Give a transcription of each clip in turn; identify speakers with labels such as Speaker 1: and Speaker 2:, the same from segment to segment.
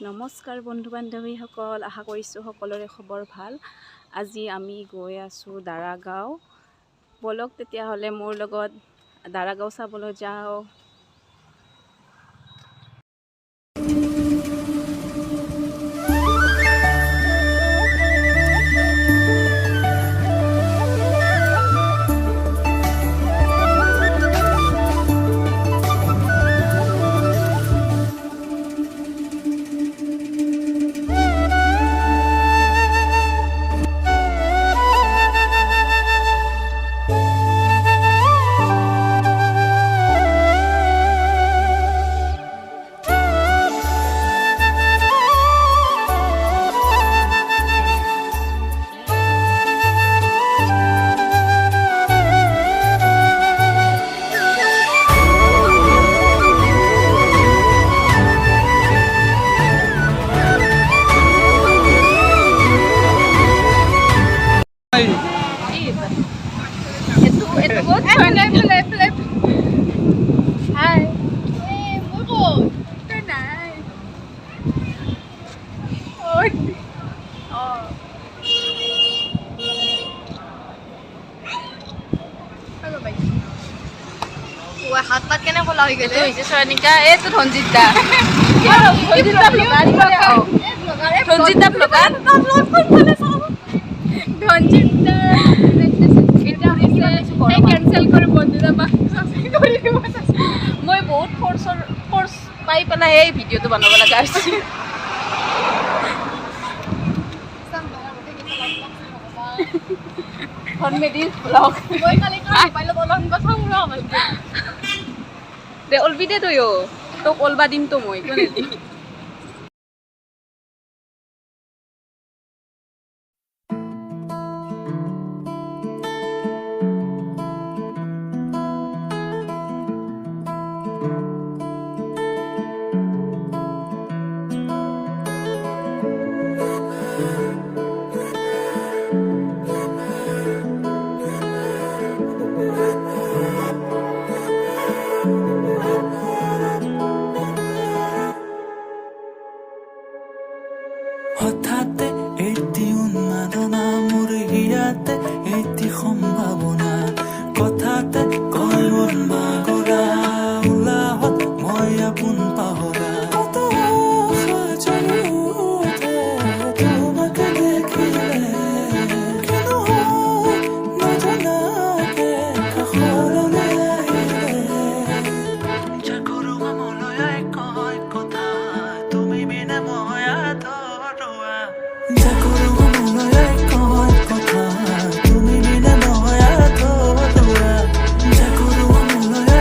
Speaker 1: নমস্কাৰ বন্ধু বান্ধৱীসকল, আশা কৰিছোঁ সকলোৰে খবৰ ভাল। আজি আমি গৈ আছোঁ দাৰাগাঁও। বলক তেতিয়াহ'লে মোৰ লগত দাৰাগাঁও চাবলৈ যাওঁ।
Speaker 2: হাত কেনে কলা হৈ গেলে
Speaker 1: হৈছে চয়নিকা, এইটো ধনজিত দা মই বহুত ফৰ্চ পাই পেলাই এই ভিডিঅ'টো বনাব লগা হৈছে। দে অলবি দে তইও, তোক অলবা দিম তো মই কিয় নিদিম।
Speaker 3: হঠাতে এটি উন্মাদনা মোৰ হিয়াতে এটি সম্ভাৱনা কথাতে কয় মন বাগৰা উলাহত মই আপোন পাহৰা তোমাকে দেখিলে কেন নজনাকে কাষৰলৈ আহিলে চাকৰো মনলৈ কয় কথা তুমি বিনা মই আধৰুৱা চাকৰো মনলৈ কয় কথা তুমি বিনা মই আধৰুৱা চাকৰো মনলৈ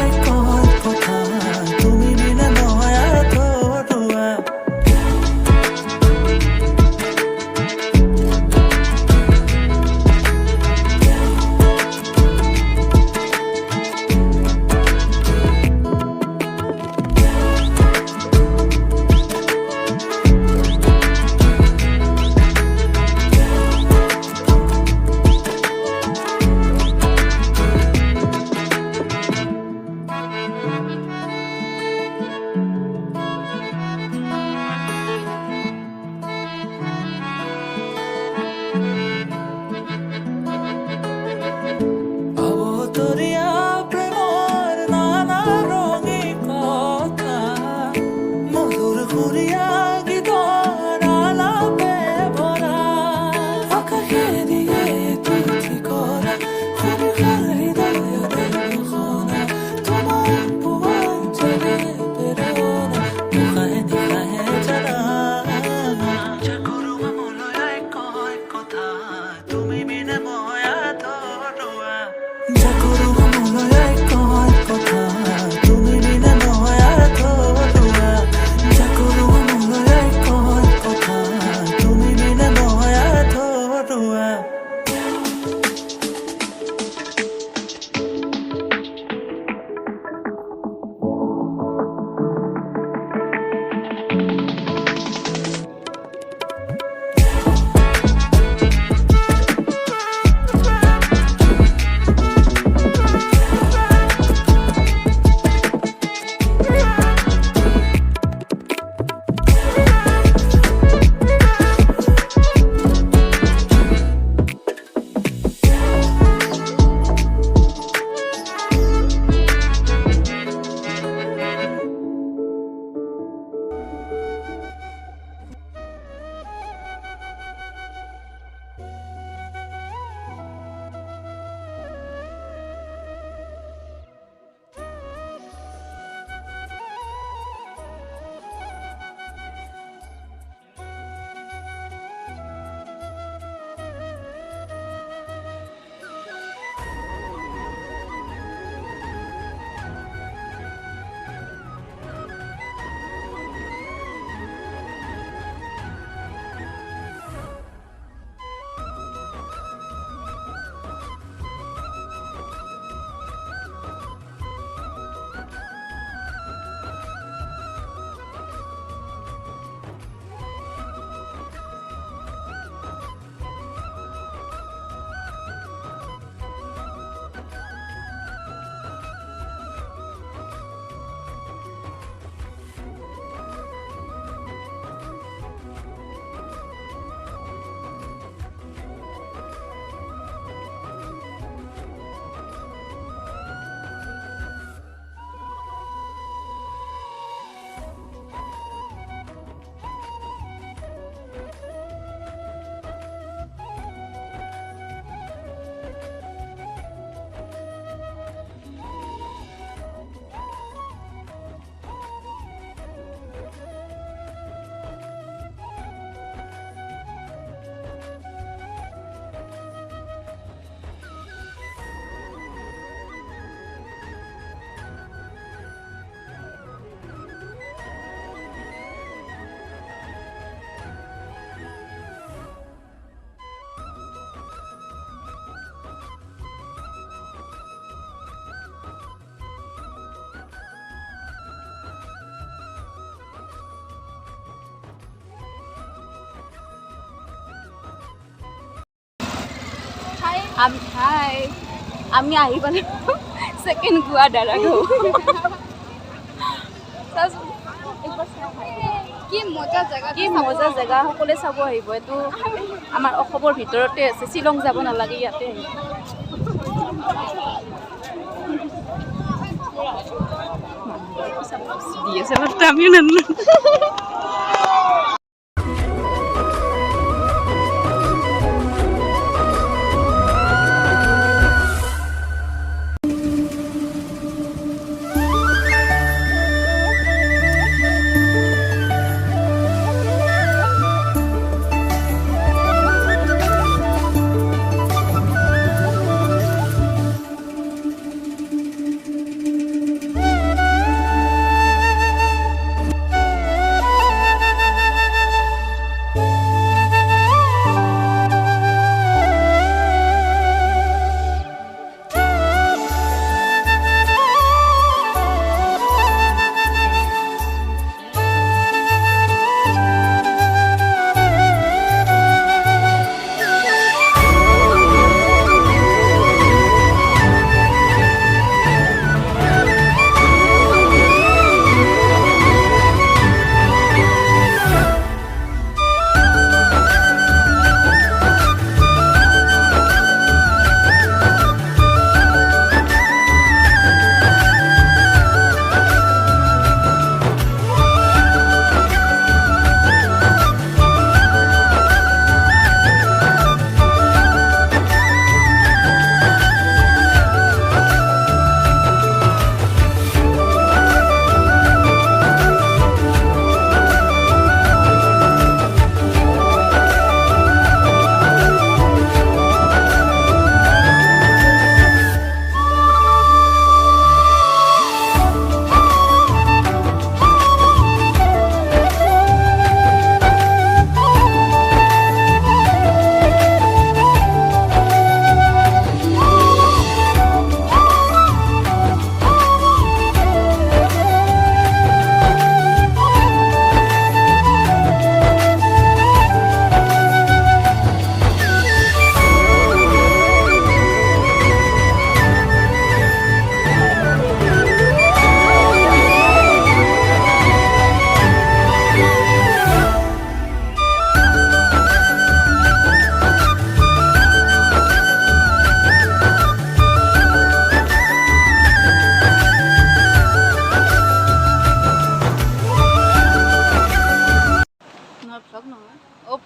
Speaker 1: হাই আমি আহি পালোঁ ছেকেণ্ড গোৱা দাৰাগাঁও
Speaker 2: কি মজা জেগা
Speaker 1: কি মজা জেগা সকলোৱে চাব আহিব এইটো আমাৰ অসমৰ ভিতৰতে আছে শ্বিলং যাব নালাগে ইয়াতে আমিও নানো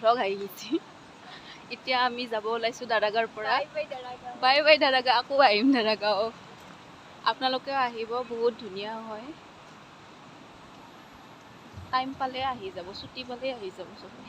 Speaker 1: ভ্লগ আহি গৈছে এতিয়া আমি যাব ওলাইছোঁ দাৰাগাঁৱৰ পৰা বাই বাই দাৰাগাঁও আকৌ আহিম দাৰাগাঁও আপোনালোকেও আহিব বহুত ধুনীয়া হয় টাইম পালে আহি যাব ছুটি পালে আহি যাব চবে